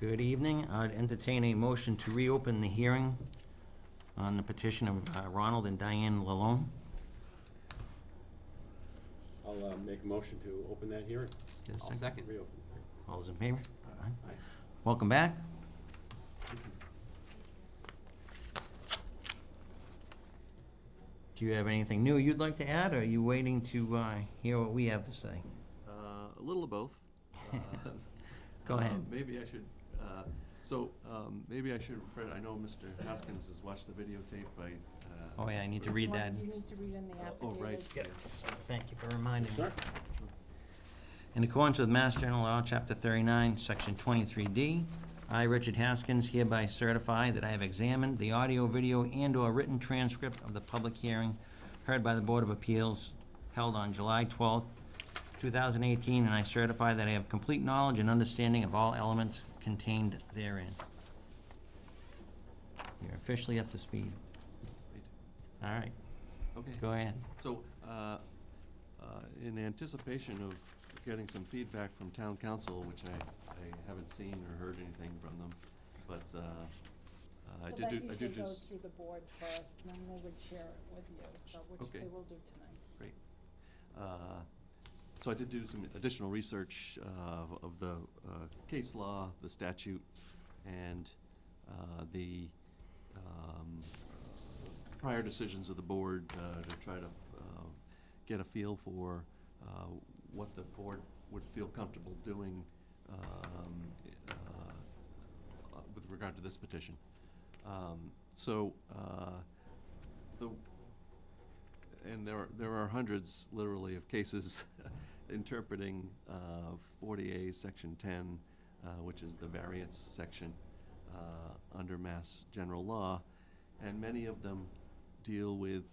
Good evening. I'd entertain a motion to reopen the hearing on the petition of Ronald and Diane Lalone. I'll make a motion to open that hearing. I'll second. Reopen. All those in favor? Aye. Aye. Welcome back. Do you have anything new you'd like to add, or are you waiting to hear what we have to say? A little of both. Go ahead. Maybe I should, maybe I should refer, I know Mr. Haskins has watched the videotape. Oh, yeah, I need to read that. You need to read in the Oh, affidavit. right. Yep. Thank you for reminding me. Sure. In accordance with Mass General Law, Chapter 39, Section 23D, I, Richard Haskins, hereby certify that I have examined the audio, video, and/or written transcript of the public hearing heard by the Board of Appeals held on July 12th, 2018, and I certify that I have complete knowledge and understanding of all elements contained therein. You're officially up to speed. All right, Okay. go ahead. So, in anticipation of getting some feedback from town council, which I haven't seen or heard anything from them, but I did do. Well, that usually goes through the board first, and then they would share it with you, so, which Okay. they will do tonight. Great. So I did do some additional research of the case law, the statute, and the prior decisions of the board to try to get a feel for what the board would feel comfortable doing with regard to this petition. And there are hundreds, literally, of cases interpreting 40A Section 10, which is the variance section under Mass General Law, and many of them deal with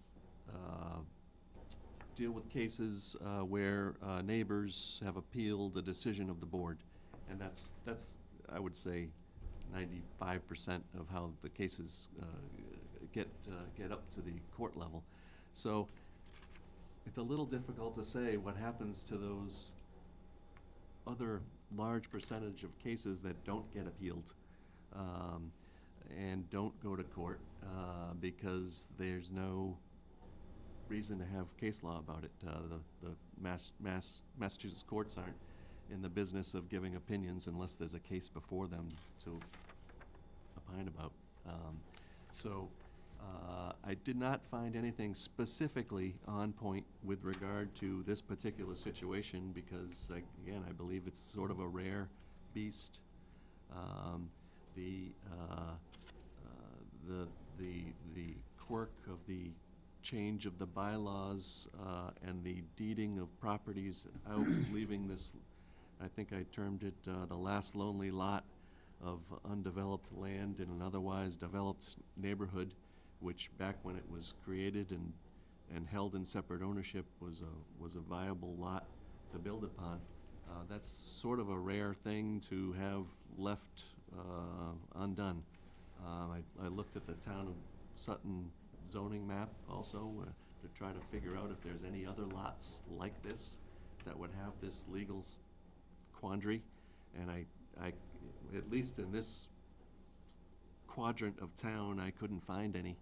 cases where neighbors have appealed a decision of the board, and that's I would say 95% of how the cases get up to the court level. So it's a little difficult to say what happens to those other large percentage of cases that don't get appealed and don't go to court because there's no reason to have case law about it. The Massachusetts courts aren't in the business of giving opinions unless there's a case before them to opine about. I did not find anything specifically on point with regard to this particular situation because, again, I believe it's sort of a rare beast. The quirk of the change of the bylaws and the deeding of properties out, leaving this, I think I termed it the last lonely lot of undeveloped land in an otherwise developed neighborhood, which back when it was created and held in separate ownership was a viable lot to build upon. That's sort of a rare thing to have left undone. I looked at the town of Sutton zoning map also to try to figure out if there's any other lots like this that would have this legal quandary, and I at least in this quadrant of town, I couldn't find any.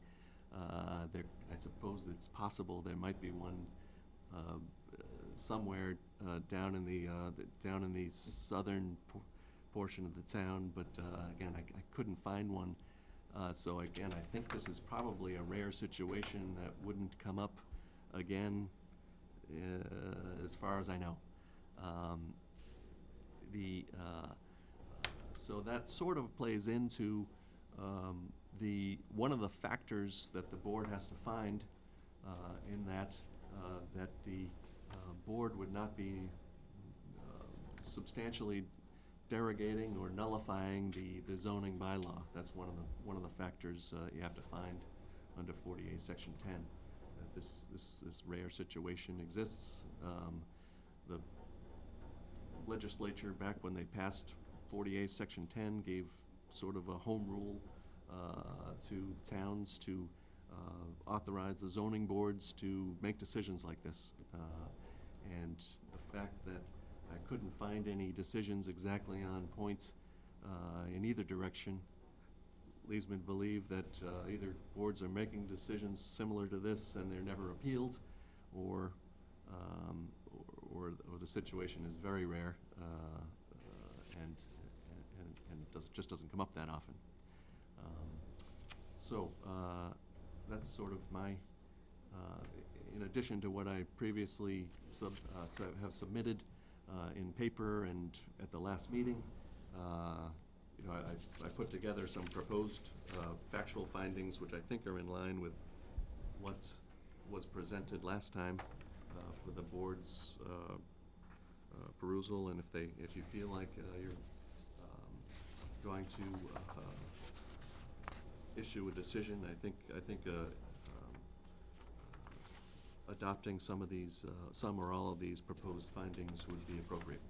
I suppose it's possible there might be one somewhere down in the southern portion of the town, but again, I couldn't find one. So again, I think this is probably a rare situation that wouldn't come up again, as far as I know. So that sort of plays into one of the factors that the board has to find in that the board would not be substantially derogating or nullifying the zoning bylaw. That's one of the factors you have to find under 40A Section 10. That this rare situation exists. The legislature, back when they passed 40A Section 10, gave sort of a home rule to towns to authorize the zoning boards to make decisions like this. And the fact that I couldn't find any decisions exactly on point in either direction leads me to believe that either boards are making decisions similar to this and they're never appealed, or the situation is very rare and just doesn't come up that often. So that's sort of my, in addition to what I previously have submitted in paper and at the last meeting, you know, I put together some proposed factual findings, which I think are in line with what was presented last time for the board's perusal. And if you feel like you're going to issue a decision, I think adopting some of these, some or all of these proposed findings would be appropriate.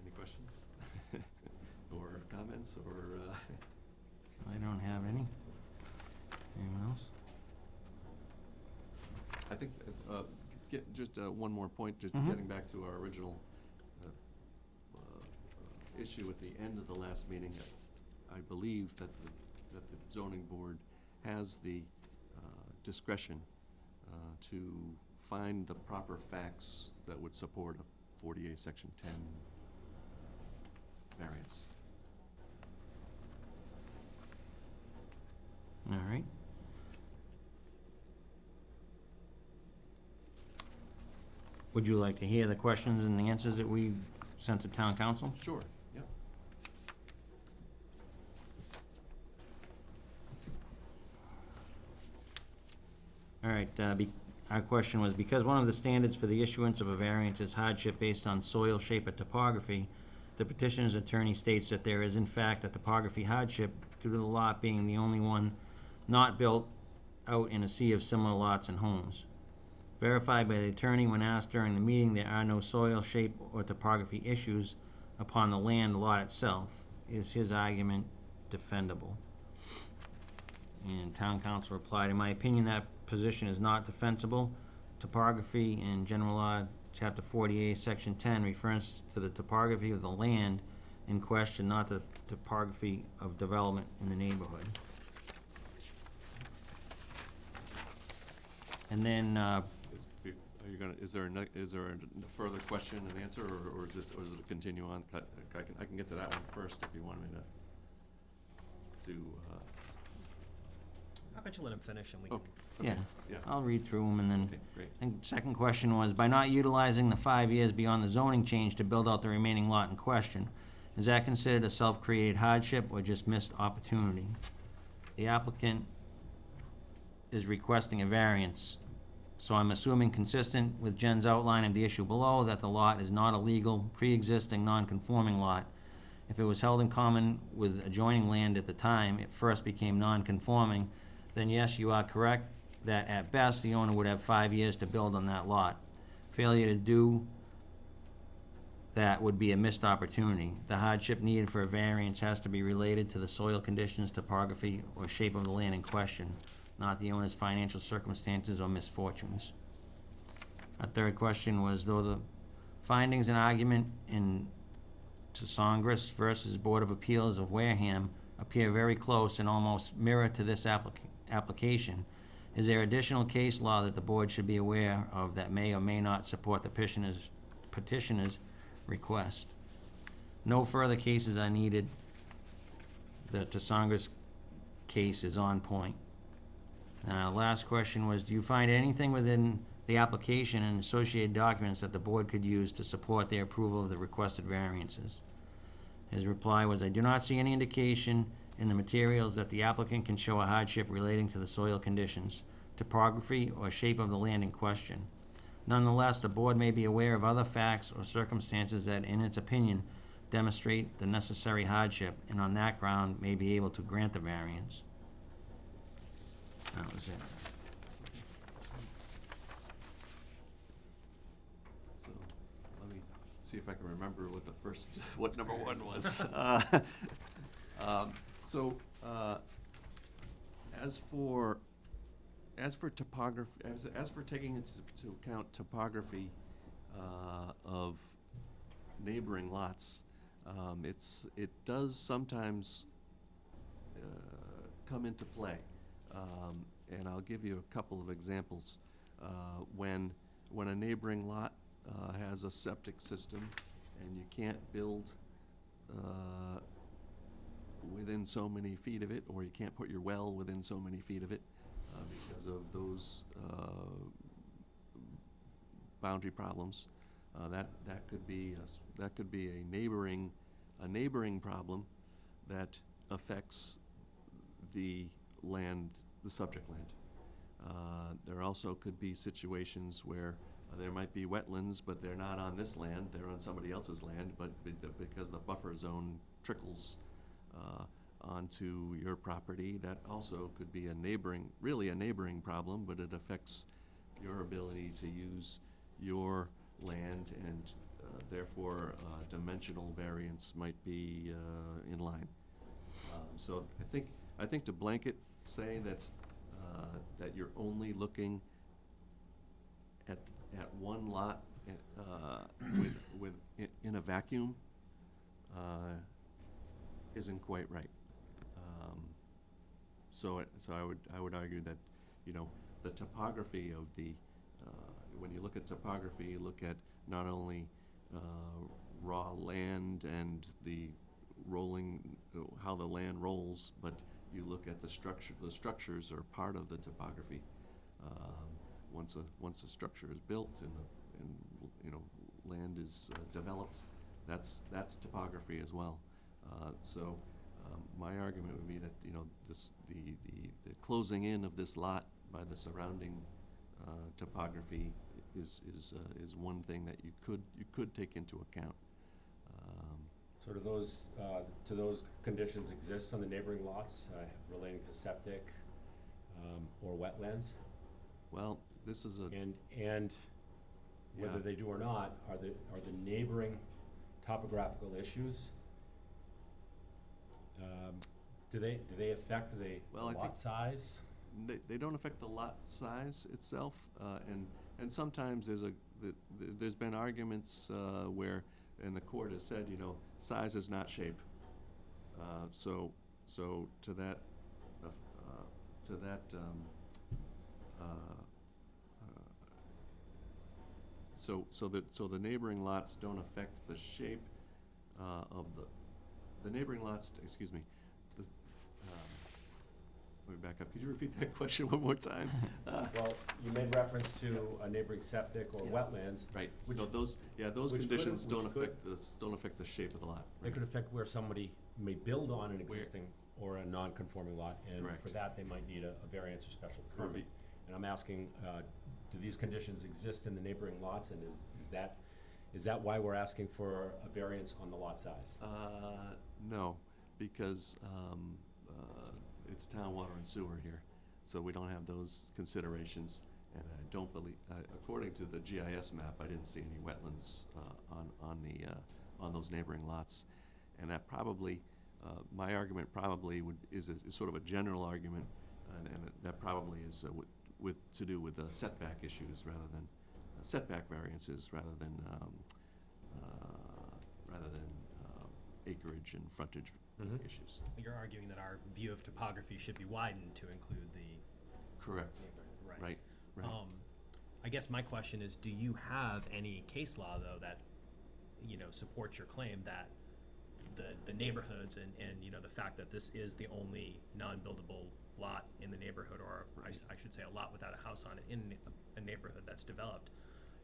Any questions? Or comments, or? I don't have any. Anyone else? I think, just one more point, just Mhm. getting back to our original issue at the end of the last meeting. I believe that the zoning board has the discretion to find the proper facts that would support a 40A Section 10 variance. All right. Would you like to hear the questions and the answers that we sent to town council? Sure, yep. All right, our question was, because one of the standards for the issuance of a variance is hardship based on soil shape or topography, the petitioner's attorney states that there is in fact a topography hardship due to the lot being the only one not built out in a sea of similar lots and homes. Verified by the attorney when asked during the meeting, there are no soil shape or topography issues upon the land lot itself. Is his argument defendable? And town council replied, in my opinion, that position is not defensible. Topography in general law, chapter 48, section 10, refers to the topography of the land in question, not the topography of development in the neighborhood. And then, Is there a further question and answer, or is it a continue on? I can get to that one first if you want me to. How about you let him finish and we can. yeah, Yeah. I'll read through them and then. Okay, great. And second question was, by not utilizing the 5 years beyond the zoning change to build out the remaining lot in question, is that considered a self-created hardship or just missed opportunity? The applicant is requesting a variance, so I'm assuming, consistent with Jen's outline of the issue below, that the lot is not a legal, pre-existing, non-conforming lot. If it was held in common with adjoining land at the time it first became non-conforming, then yes, you are correct that at best, the owner would have 5 years to build on that lot. Failure to do that would be a missed opportunity. The hardship needed for a variance has to be related to the soil conditions, topography, or shape of the land in question, not the owner's financial circumstances or misfortunes. Our third question was, though the findings and argument in Tsongras versus Board of Appeals of Wareham appear very close and almost mirror to this application, is there additional case law that the board should be aware of that may or may not support the petitioner's request? No further cases are needed. The Tsongras case is on point. Last question was, do you find anything within the application and associated documents that the board could use to support their approval of the requested variances? His reply was, I do not see any indication in the materials that the applicant can show a hardship relating to the soil conditions, topography, or shape of the land in question. Nonetheless, the board may be aware of other facts or circumstances that, in its opinion, demonstrate the necessary hardship, and on that ground may be able to grant the variance. That was it. So let me see if I can remember what the first, what number one was. As for as for topography, as for taking into account topography of neighboring lots, it does sometimes come into play. And I'll give you a couple of examples. When a neighboring lot has a septic system and you can't build within so many feet of it, or you can't put your well within so many feet of it because of those boundary problems, that could be a neighboring problem that affects the land, the subject land. There also could be situations where there might be wetlands, but they're not on this land, they're on somebody else's land, but because the buffer zone trickles onto your property, that also could be really a neighboring problem, but it affects your ability to use your land, and therefore dimensional variance might be in line. So I think to blanket say that that you're only looking at one lot in a vacuum isn't quite right. So I would argue that, you know, the topography of the when you look at topography, you look at not only raw land and the rolling, how the land rolls, but you look at the structure. The structures are part of the topography. Once a structure is built and you know, land is developed, that's topography as well. So my argument would be that, you know, the closing in of this lot by the surrounding topography is one thing that you could take into account. So do those conditions exist on the neighboring lots relating to septic or wetlands? Well, this is a And whether Yeah. they do or not, are the neighboring topographical issues, do they affect the Well, I lot think- size? They don't affect the lot size itself, and sometimes there's been arguments where, and the court has said, you know, size is not shape. So to that so the neighboring lots don't affect the shape of the neighboring lots. Excuse me. Let me back up. Could you repeat that question one more time? Well, you made reference to a neighboring septic or Yes. wetlands. Right. Which- No, those which conditions could- don't which could- affect the shape of the lot. They Right. could affect where somebody may build on an Where- existing or a non-conforming lot, and Correct. for that, they might need a variance or special permit. Correct. And I'm asking, do these conditions exist in the neighboring lots, and is that why we're asking for a variance on the lot size? No, because it's town water and sewer here, so we don't have those considerations. And I don't believe, according to the GIS map, I didn't see any wetlands on those neighboring lots. And that probably, my argument probably is sort of a general argument, and that probably is to do with the setback issues rather than setback variances rather than acreage and frontage Mhm. issues. You're arguing that our view of topography should be widened to include the Correct. neighborhood, Right. Right. I guess my question is, do you have any case law, though, that, you know, supports your claim that the neighborhoods and, you know, the fact that this is the only non-buildable lot in the neighborhood, or I should say a lot without a house on it, in a neighborhood that's developed,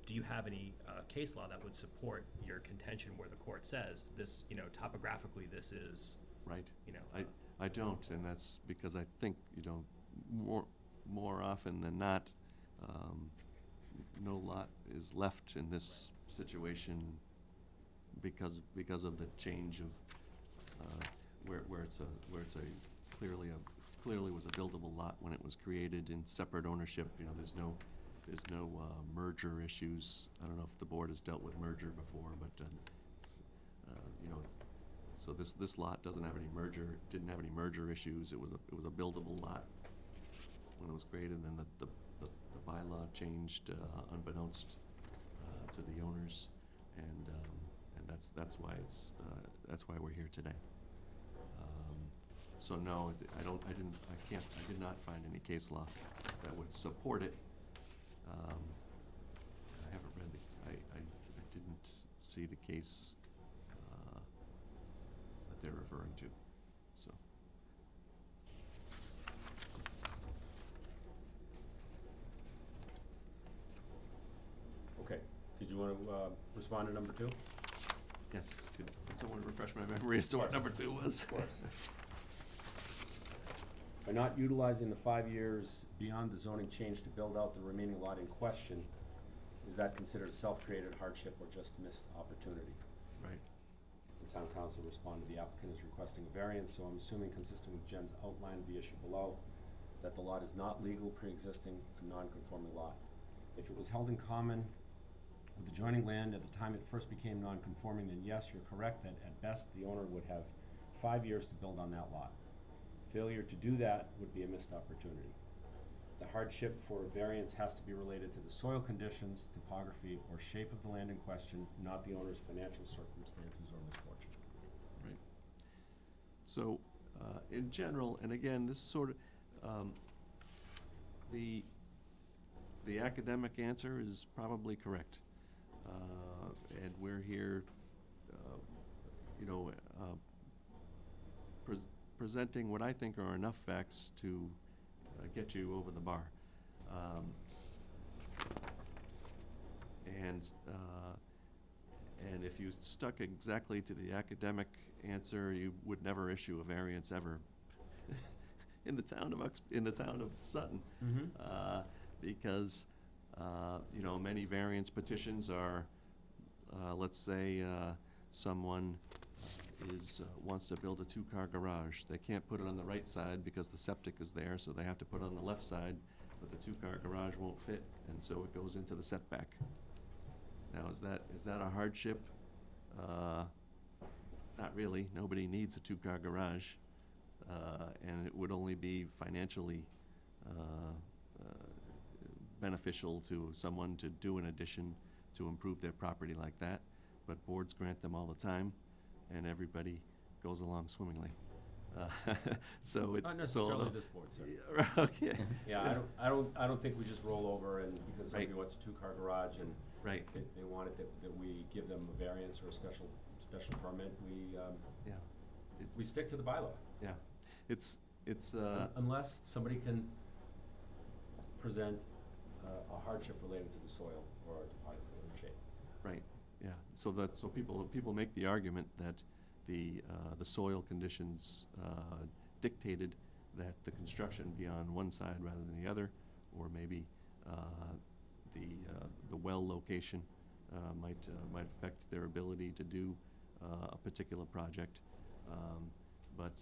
do you have any case law that would support your contention where the court says this, you know, topographically, this is, Right. you know, I don't, and that's because I think, you know, more often than not, no lot is left in this situation because of the change of where it's clearly was a buildable lot when it was created in separate ownership. You know, there's no merger issues. I don't know if the board has dealt with merger before, but it's, you know, so this lot didn't have any merger issues. It was a buildable lot when it was created, and then the bylaw changed unbeknownst to the owners, and that's why that's why we're here today. So no, I did not find any case law that would support it. I haven't read I didn't see the case that they're referring to, so. Okay, did you want to respond to number 2? Yes, could someone refresh my memory as to what number 2 was? Of course. By not utilizing the 5 years beyond the zoning change to build out the remaining lot in question, is that considered a self-created hardship or just missed opportunity? Right. The town council responded, the applicant is requesting a variance, so I'm assuming consistent with Jen's outline of the issue below, that the lot is not legal, pre-existing, a non-conforming lot. If it was held in common with adjoining land at the time it first became non-conforming, then yes, you're correct that at best the owner would have 5 years to build on that lot. Failure to do that would be a missed opportunity. The hardship for a variance has to be related to the soil conditions, topography, or shape of the land in question, not the owner's financial circumstances or misfortune. Right. So, in general, and again, this sort of, the academic answer is probably correct. And we're here, presenting what I think are enough facts to get you over the bar. And if you stuck exactly to the academic answer, you would never issue a variance ever in the town of Sutton. Mm-hmm. Because many variance petitions are, let's say someone wants to build a 2-car garage. They can't put it on the right side because the septic is there, so they have to put it on the left side, but the 2-car garage won't fit, and so it goes into the setback. Now, is that a hardship? Not really. Nobody needs a 2-car garage, and it would only be financially beneficial to someone to do an addition to improve their property like that, but boards grant them all the time, and everybody goes along swimmingly. So it's Not necessarily this board, sir. Yeah, okay. Yeah, I don't think we just roll over and because somebody Right. wants a 2-car garage and Right. they want it, that we give them a variance or a special permit, Yeah. we stick to the bylaw. Yeah. It's Unless somebody can present a hardship related to the soil or topography or shape. right. Yeah. So people make the argument that the soil conditions dictated that the construction be on one side rather than the other, or maybe the well location might affect their ability to do a particular project. But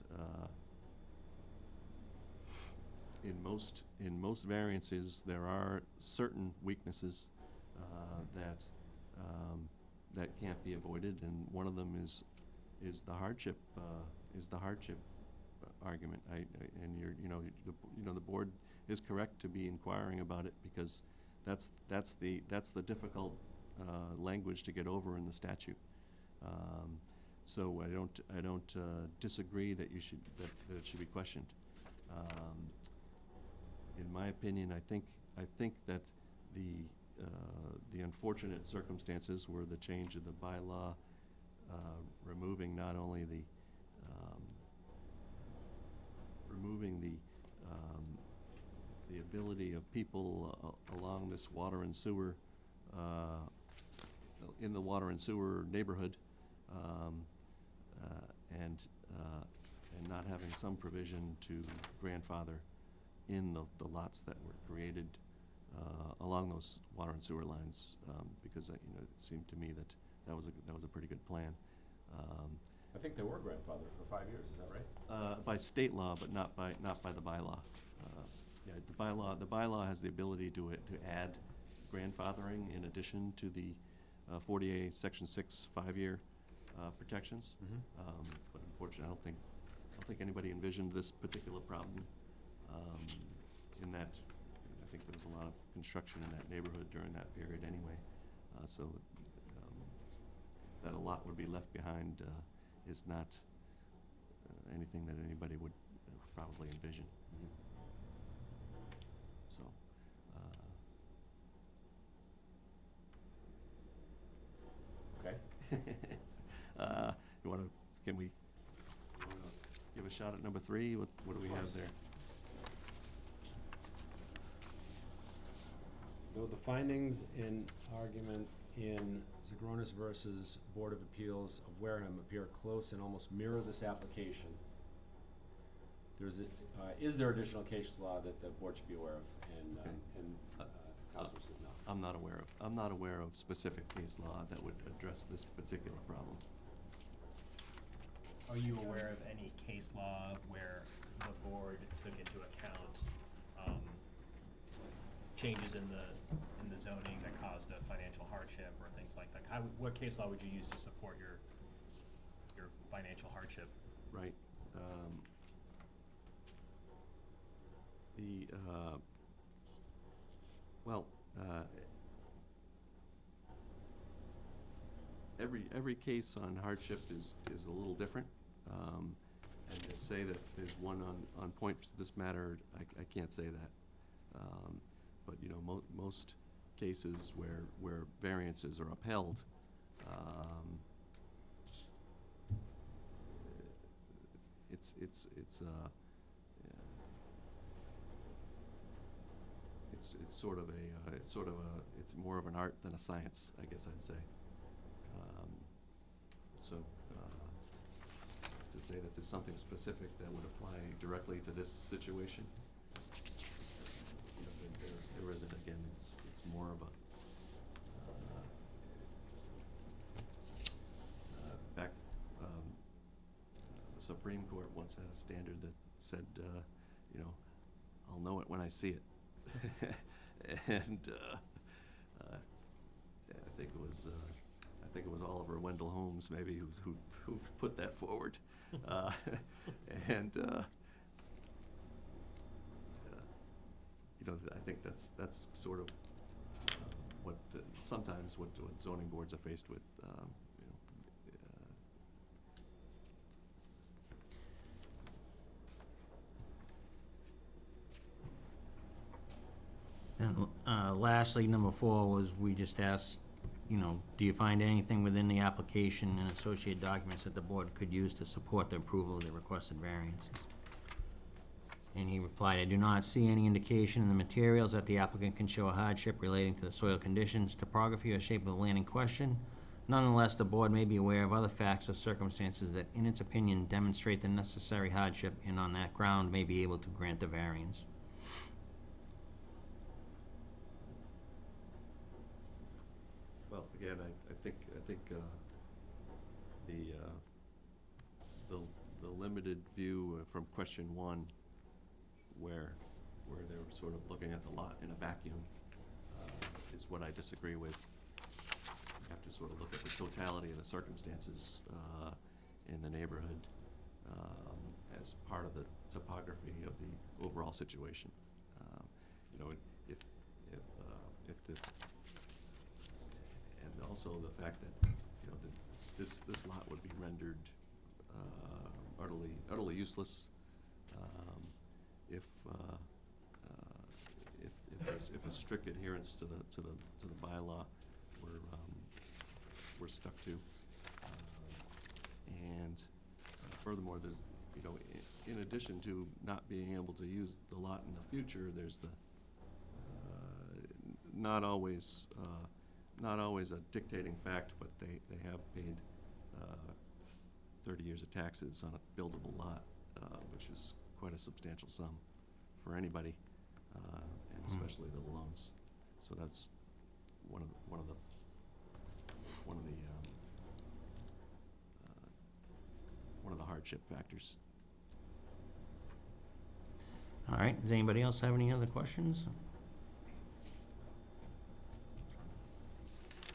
in most variances, there are certain weaknesses that can't be avoided, and one of them is the hardship argument. The board is correct to be inquiring about it because that's the difficult language to get over in the statute. So I don't disagree that that it should be questioned. In my opinion, I think that the unfortunate circumstances were the change of the bylaw, removing not only the ability of people along this water and sewer in the water and sewer neighborhood, and not having some provision to grandfather in the lots that were created along those water and sewer lines, because it seemed to me that was a pretty good plan. I think they were grandfathered for 5 years, is that right? By state law, but not by the bylaw. Yeah, the bylaw has the ability to add grandfathering in addition to the 40A Section 6 5-year protections. Mm-hmm. But unfortunately, I don't think anybody envisioned this particular problem in that, I think there was a lot of construction in that neighborhood during that period anyway. So that a lot would be left behind is not anything that anybody would probably envision. So, Okay. you wanna, can we give a shot at number 3? What do we have there? Though the findings in argument in Zagronis versus Board of Appeals of Wareham appear close and almost mirror this application, is there additional case law that the board should be aware of? And Counselor says no. I'm not aware of specific case law that would address this particular problem. Are you aware of any case law where the board took into account changes in the zoning that caused a financial hardship or things like that? What case law would you use to support your financial hardship? Right. Every case on hardship is a little different. And to say that there's one on point to this matter, I can't say that. But you know, most cases where variances are upheld, it's more of an art than a science, I guess I'd say. To say that there's something specific that would apply directly to this situation, you know, there isn't. Again, it's more of a the Supreme Court once had a standard that said, you know, I'll know it when I see it. And I think it was Oliver Wendell Holmes maybe who put that forward. And you know, I think that's sort of what sometimes what zoning boards are faced with. And lastly, number 4 was, we just asked, you know, do you find anything within the application and associated documents that the board could use to support the approval of the requested variances? And he replied, I do not see any indication in the materials that the applicant can show a hardship relating to the soil conditions, topography, or shape of the land in question. Nonetheless, the board may be aware of other facts or circumstances that, in its opinion, demonstrate the necessary hardship, and on that ground may be able to grant the variance. Well, again, I think the limited view from question 1, where they were sort of looking at the lot in a vacuum, is what I disagree with. You have to sort of look at the totality of the circumstances in the neighborhood as part of the topography of the overall situation. You know, if the and also the fact that, you know, this lot would be rendered utterly useless if a strict adherence to the bylaw we're stuck to. And furthermore, there's, you know, in addition to not being able to use the lot in the future, there's the not always a dictating fact, but they have paid 30 years of taxes on a buildable lot, which is quite a substantial sum for anybody, and especially the loans. So that's one of the hardship factors. All right, does anybody else have any other questions?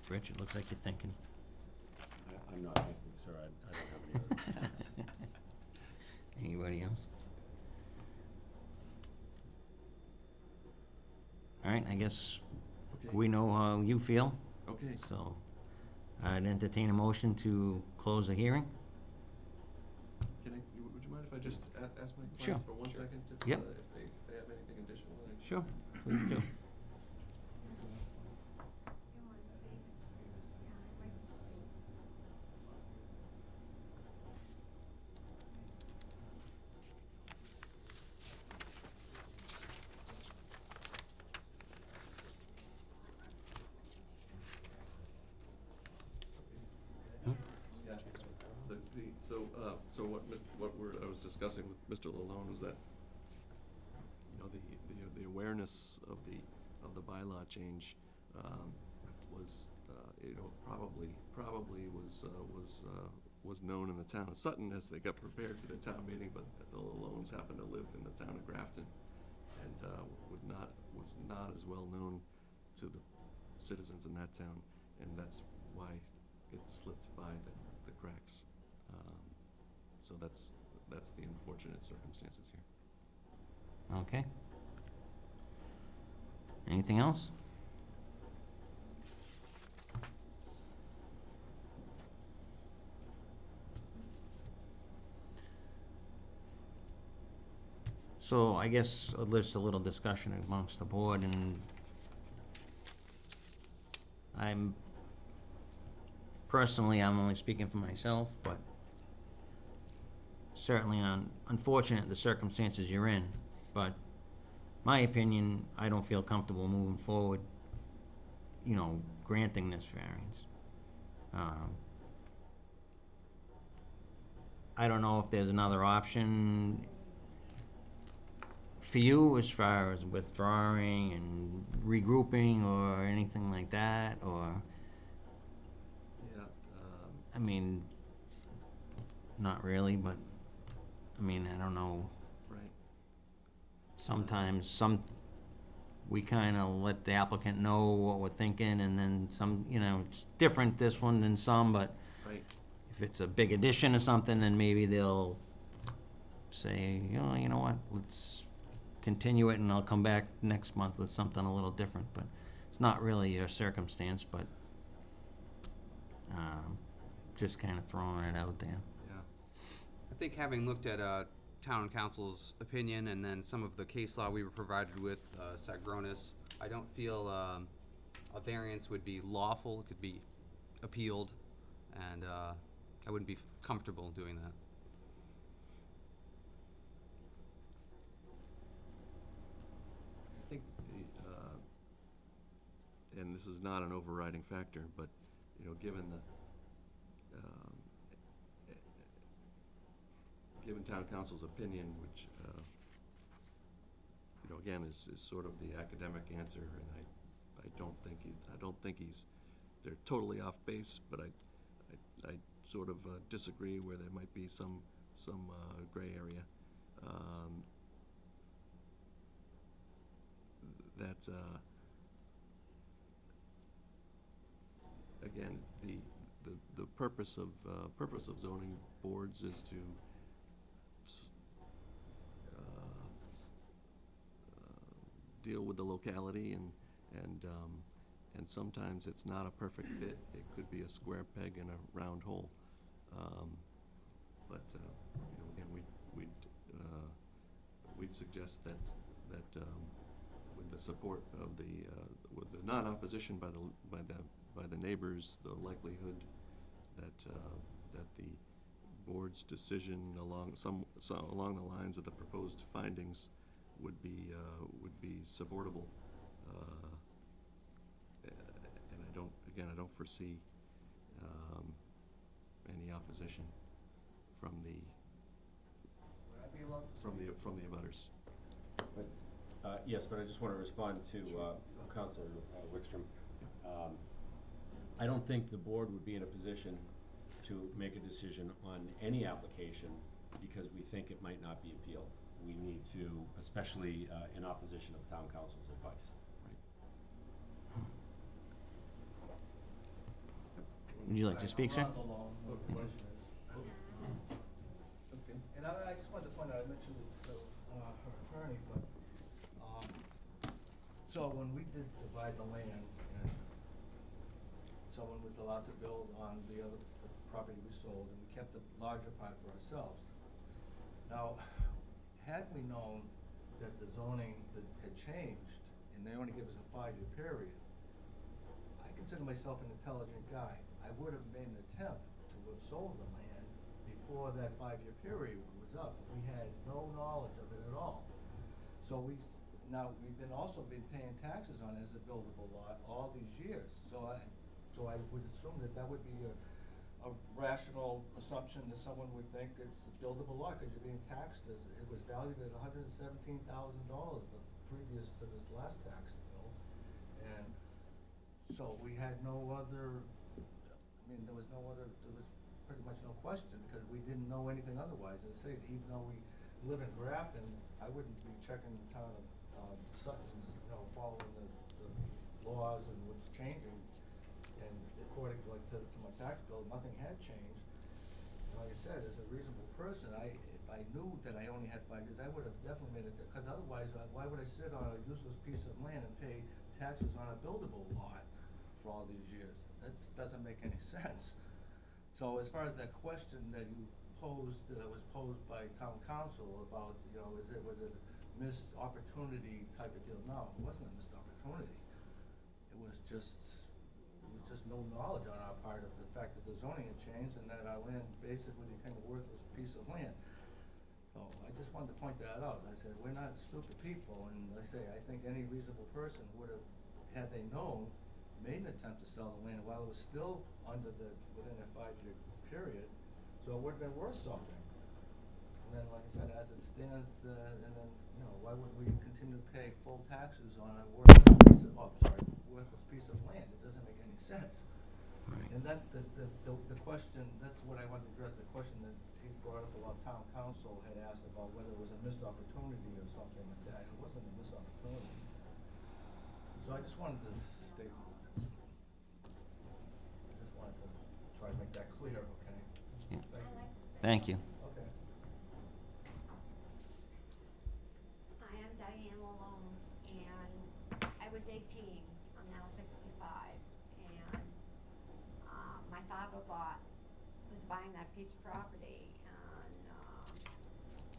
Rich, it looks like you're thinking. I'm not thinking, sir. I don't have any other questions. Anybody else? All right, I guess Okay. we know how you feel, Okay. so I'd entertain a motion to close the hearing. Would you mind if I just ask my Sure. client for 1 second? Yep. If they have anything additional? Sure, please do. I was discussing with Mr. Lalone was that, you know, the awareness of the bylaw change, was, you know, probably was known in the town of Sutton as they got prepared for the town meeting, but the Lalones happen to live in the town of Grafton, and, was not as well known to the citizens in that town, and that's why it slipped by the cracks. So that's the unfortunate circumstances here. Okay. Anything else? So I guess there's a little discussion amongst the board, and I'm only speaking for myself, but certainly unfortunate the circumstances you're in, but my opinion, I don't feel comfortable moving forward, you know, granting this variance. I don't know if there's another option for you as far as withdrawing and regrouping or anything like that, or, Yeah, I mean, not really, but, I mean, I don't know. right. Sometimes we kinda let the applicant know what we're thinking, and then some, you know, it's different, this one than some, but Right. if it's a big addition or something, then maybe they'll say, oh, you know what, let's continue it, and I'll come back next month with something a little different, but it's not really your circumstance, but, just kinda throwing it out there. Yeah. I think having looked at town council's opinion and then some of the case law we were provided with, Sagronis, I don't feel a variance would be lawful. It could be appealed, and I wouldn't be comfortable doing that. I think, and this is not an overriding factor, but, you know, given town council's opinion, which, you know, again, is sort of the academic answer, and I don't think they're totally off base, but I sort of disagree where there might be some gray area. That, again, the purpose of zoning boards is to deal with the locality, and sometimes it's not a perfect fit. It could be a square peg in a round hole. But you know, again, we'd suggest that with the support of with the non-opposition by the neighbors, the likelihood that the board's decision along the lines of the proposed findings would be supportable, and I don't foresee any opposition from the abutters. But, yes, but I just want to respond to Councilor Wickstrom. I don't think the board would be in a position to make a decision on any application because we think it might not be appealed. We need to, especially in opposition of town council's advice. Would you like to speak, sir? I'm not alone, what the question is. Okay. And I just wanted to point out, I mentioned it to her attorney, but So when we did divide the land, and someone was allowed to build on the other, the property we sold, and we kept the larger part for ourselves. Now, had we known that the zoning that had changed, and they only give us a 5-year period, I consider myself an intelligent guy. I would have made an attempt to have sold the land before that 5-year period was up. We had no knowledge of it at all. So now we've also been paying taxes on it as a buildable lot all these years. So I would assume that would be a rational assumption that someone would think it's a buildable lot, because you're being taxed as, it was valued at $117,000 previous to this last tax bill. And so we had no other, there was pretty much no question, because we didn't know anything otherwise. As I say, even though we live in Grafton, I wouldn't be checking the town of Sutton's, following the laws and what's changing. And according to my tax bill, nothing had changed. And like I said, as a reasonable person, if I knew that I only had 5 years, I would have definitely made it, because otherwise, why would I sit on a useless piece of land and pay taxes on a buildable lot for all these years? That doesn't make any sense. So as far as that question that you posed, was posed by town council about, was it a missed opportunity type of deal? No, it wasn't a missed opportunity. It was just no knowledge on our part of the fact that the zoning had changed and that our land basically became a worthless piece of land. So I just wanted to point that out. Like I said, we're not stupid people, and like I say, I think any reasonable person would have, had they known, made an attempt to sell the land while it was still within a 5-year period, so it would have been worth something. And then, like I said, as it stands, and then, why would we continue to pay full taxes on a worthless piece of land? It doesn't make any sense. Right. And that's the question, that's what I wanted to address, the question that he brought up about town council had asked about whether it was a missed opportunity or something like that. It wasn't a missed opportunity. So I just wanted to state, try to make that clear, okay? Yeah. Thank you. Thank you. Okay. I am Diane Malone, and I was 18. I'm now 65, and my father was buying that piece of property, and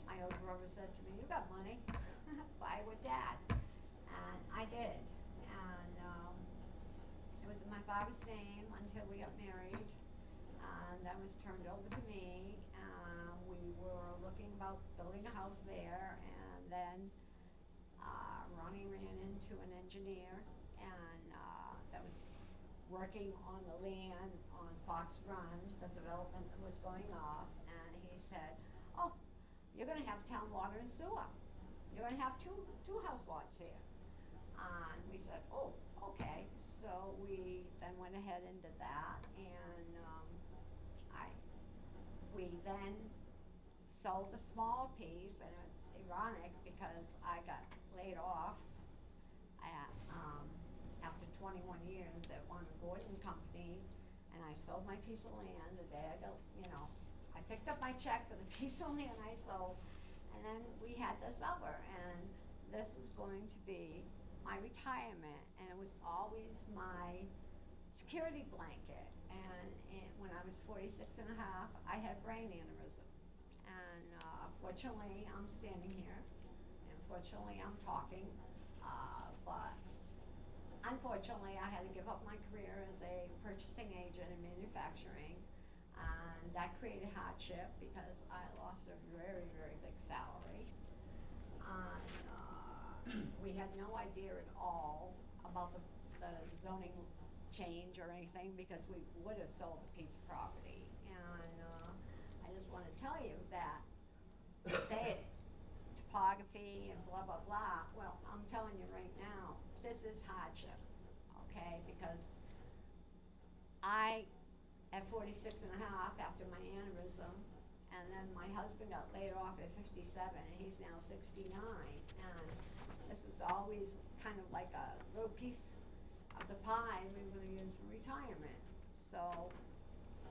my older brother said to me, "You got money, buy with Dad," and I did, and it was in my father's name until we got married, and that was turned over to me. We were looking about building a house there, and then Ronnie ran into an engineer, and that was working on the land on Fox Run, the development that was going up, and he said, "Oh, you're gonna have town water and sewer. You're gonna have two house lots here." And we said, "Oh, okay." So we then went ahead and did that, and we then sold a small piece, and it's ironic because I got laid off after 21 years at one Gordon company, and I sold my piece of land the day I picked up my check for the piece of land I sold, and then we had this other, and this was going to be my retirement, and it was always my security blanket. And when I was 46 and a half, I had brain aneurysm. And fortunately, I'm standing here, and fortunately, I'm talking, but unfortunately, I had to give up my career as a purchasing agent in manufacturing, and that created hardship because I lost a very, very big salary. And we had no idea at all about the zoning change or anything, because we would have sold a piece of property. And I just want to tell you that you say it, topography and blah blah blah. Well, I'm telling you right now, this is hardship, okay? Because I, at 46 and a half, after my aneurysm, and then my husband got laid off at 57, and he's now 69, and this was always kind of like a little piece of the pie we were going to use for retirement. So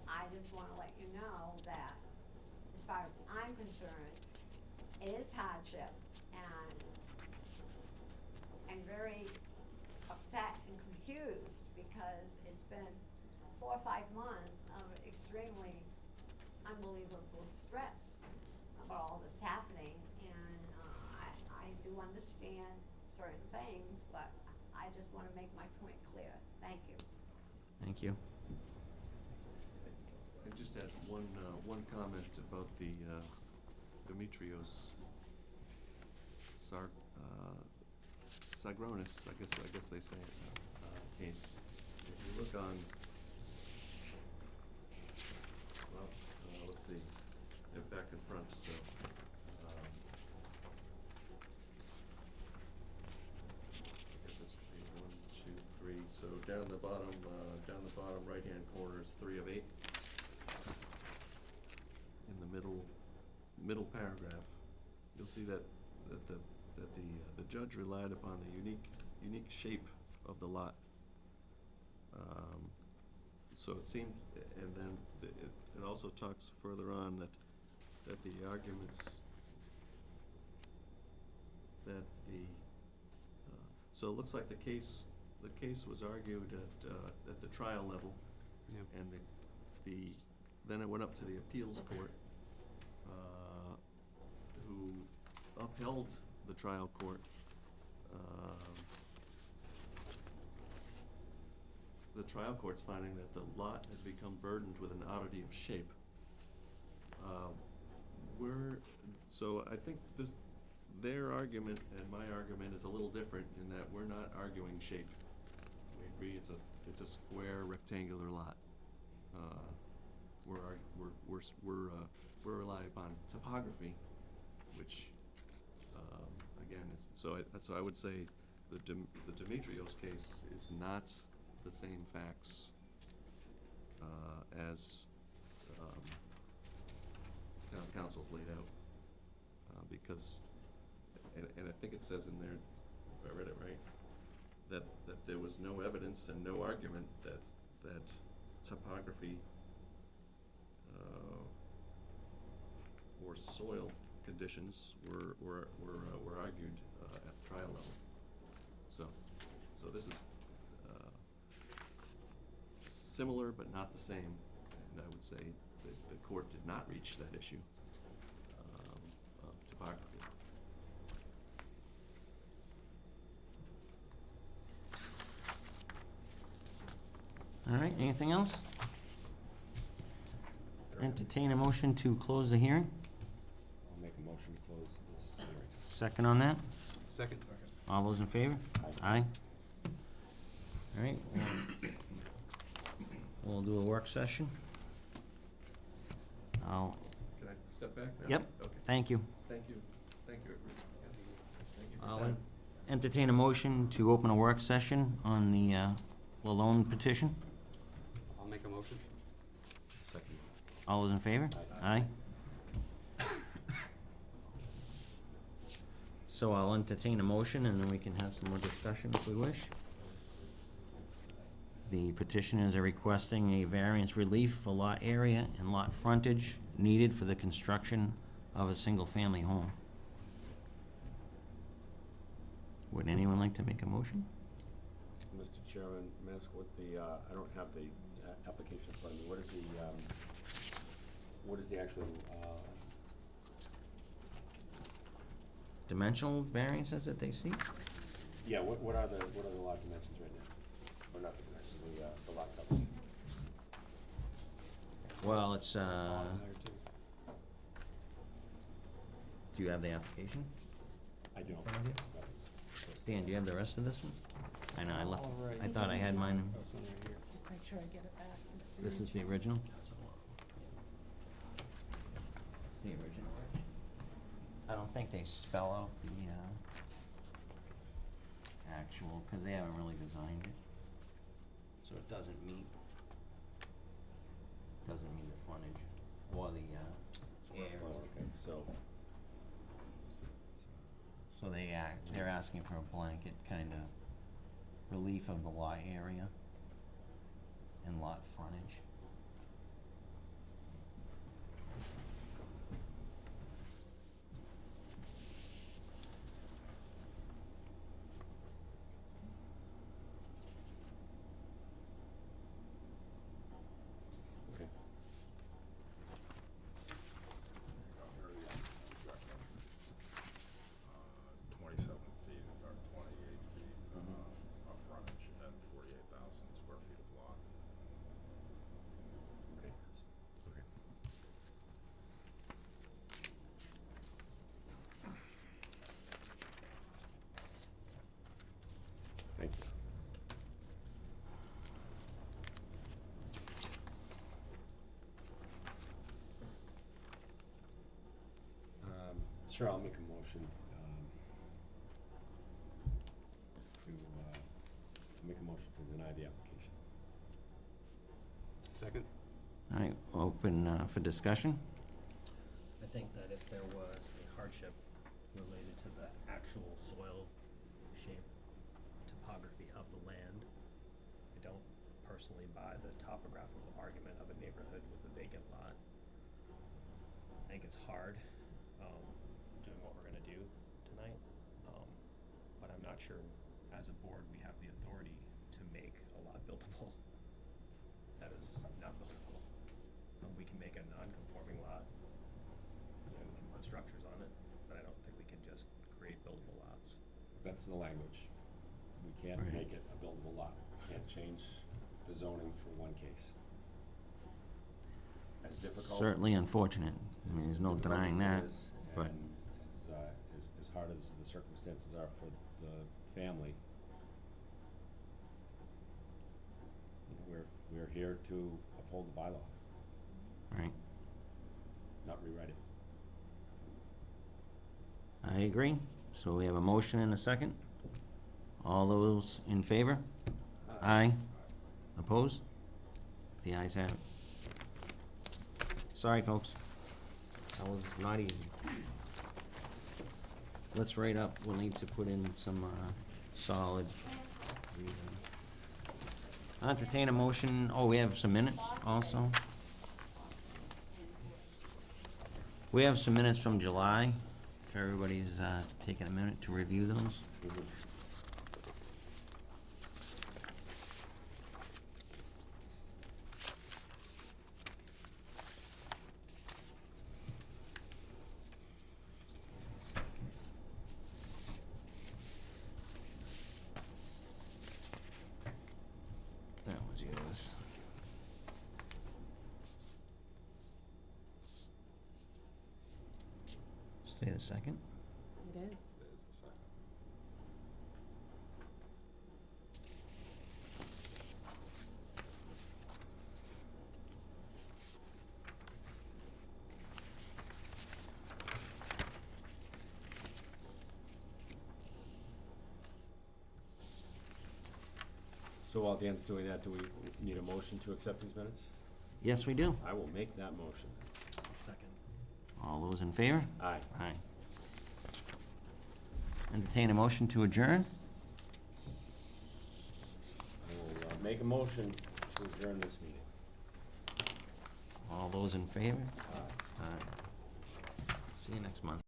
I just want to let you know that as far as I'm concerned, it is hardship, and very confused because it's been 4 or 5 months of extremely unbelievable stress about all this happening, and I do understand certain things, but I just wanna make my point clear. Thank you. Thank you. I just had one comment about the Demetrios Sagronis, I guess they say it, case. If you look on, well, let's see, they're back in front, so, I guess it's 1, 2, 3, so down the bottom right-hand corner is 3 of 8. In the middle paragraph, you'll see that the judge relied upon the unique shape of the lot. So it seemed, and then it also talks further on that the arguments that so it looks like the case was argued at the trial level. Yep. And then it went up to the appeals court, who upheld the trial court. The trial court's finding that the lot had become burdened with an oddity of shape. So I think their argument and my argument is a little different in that we're not arguing shape. We agree it's a square rectangular lot. We're relying upon topography, which again is so I would say the Demetrios case is not the same facts as town council's laid out, because and I think it says in there, if I read it right, that there was no evidence and no argument that topography or soil conditions were argued at the trial level. So this is similar but not the same, and I would say the court did not reach that issue of topography. All right, anything else? Entertain a motion to close the hearing. I'll make a motion to close this hearing. Second on that. Second. All those in favor? Aye. All right, we'll do a work session. Can I step back now? Yep, Okay. thank you. Thank you, everyone. Thank you for I'll your time. entertain a motion to open a work session on the Lalone petition. I'll make a motion. Second. All those in favor? Aye. So I'll entertain a motion, and then we can have some more discussion if we wish. The petitioners are requesting a variance relief for lot area and lot frontage needed for the construction of a single-family home. Would anyone like to make a motion? Mr. Chairman, may I ask what I don't have the application in front of me. What is the actual, Dimensional variances that they seek? yeah, what are the lot dimensions right now? Or not the dimensions, the lot covers? Well, it's, do you have the application? I don't. front of you? That was- Dan, do you have the rest of this one? I know, I left, All right. I thought I had mine. Just make sure I get it back. It's the This is the original. original? The original. I don't think they spell out the, actual, cause they haven't really designed it. So it doesn't meet the frontage or the, area. Oh, okay, so, So they're asking for a blanket kinda relief of the lot area and lot frontage. Sure, I'll make a motion, to deny the application. Second? All right, open for discussion. I think that if there was a hardship related to the actual soil shape, topography of the land, I don't personally buy the topographical argument of a neighborhood with a vacant lot. I think it's hard, doing what we're gonna do tonight, but I'm not sure as a board we have the authority to make a lot buildable that is not buildable. We can make a non-conforming lot, you know, we can put structures on it, but I don't think we can just create buildable lots. That's the language. We can't Right. make it a buildable lot. Can't change the zoning for one case. As difficult. Certainly unfortunate. I mean, there's no as difficult denying as it that, is, but- and as hard as the circumstances are for the family, you know, we're here to uphold the bylaw, Right. not rewrite it. I agree. So we have a motion and a second. All those in favor? Aye. Opposed? The ayes have it. Sorry, folks. That was not easy. Let's write up. We'll need to put in some solid reason. I'll entertain a motion. Oh, we have some minutes also. We have some minutes from July. If everybody's taking a minute to review those. That was yours. Stay a second. It is. So while Dan's doing that, do we need a motion to accept these minutes? Yes, we do. I will make that motion. Second. All those in favor? Aye. Aye. Entertain a motion to adjourn? I will make a motion to adjourn this meeting. All those in favor? Aye. Aye. See you next month.